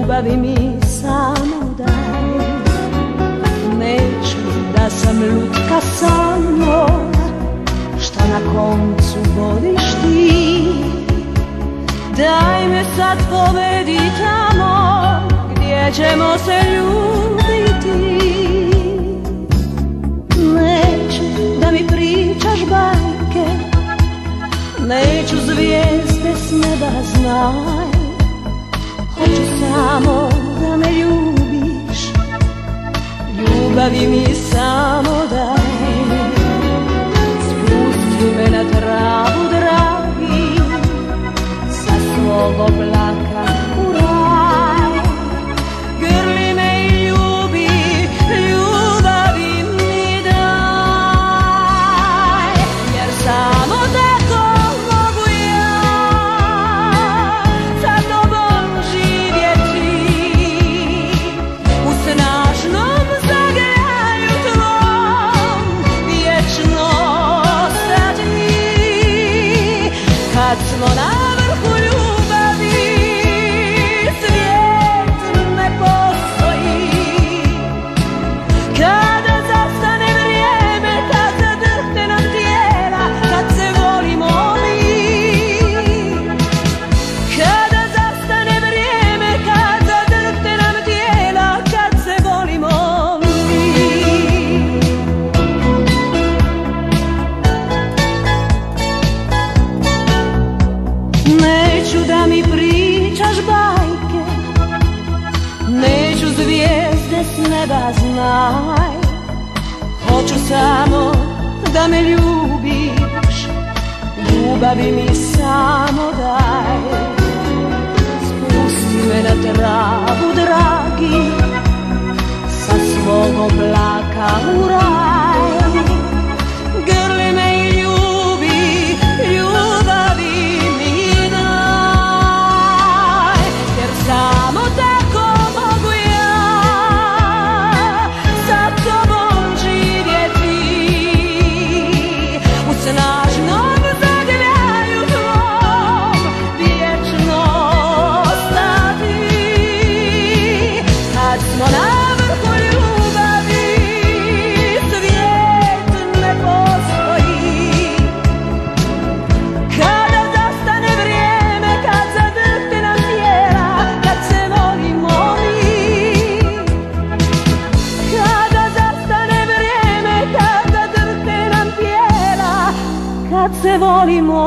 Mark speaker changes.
Speaker 1: ljubavi mi samo daj. Neću da sam lutka samo, što na koncu vodiš ti. Daj me sad povedi tamo, gdje ćemo se ljubiti. Neću da mi pričaš bajke, neću zvijezde s neba, znaj. Hoću samo da me ljubiš, ljubavi mi samo daj. Spusti me na travu, dragi, sa svog oblaka u raj. Grli me i ljubi, ljubavi mi daj. Jer samo tako mogu ja sa tobom živjeti, u snažnom zagrljaju tvom vječno ostati. Kad smo na vrhu ljubavi, svijet ne postoji. Kada zastane vrijeme, kad zadrhte nam tijela, kad se volimo mi. Kada zastane vrijeme, kad zadrhte nam tijela, kad se volimo mi. Neću da mi pričaš bajke, neću zvijezde s neba, znaj. Hoću samo da me ljubiš, ljubavi mi samo daj. Spusti me na travu, dragi, sa svog oblaka u raj. Grli me i ljubi, ljubavi mi daj. Jer samo tako mogu ja sa tobom živjeti, u snažnom zagrljaju tvom vječno ostati. Kad smo na vrhu ljubavi, svijet ne postoji. Kada zastane vrijeme, kad zadrhte nam tijela, kad se volimo mi. Kada zastane vrijeme, kad zadrhte nam tijela, kad se volimo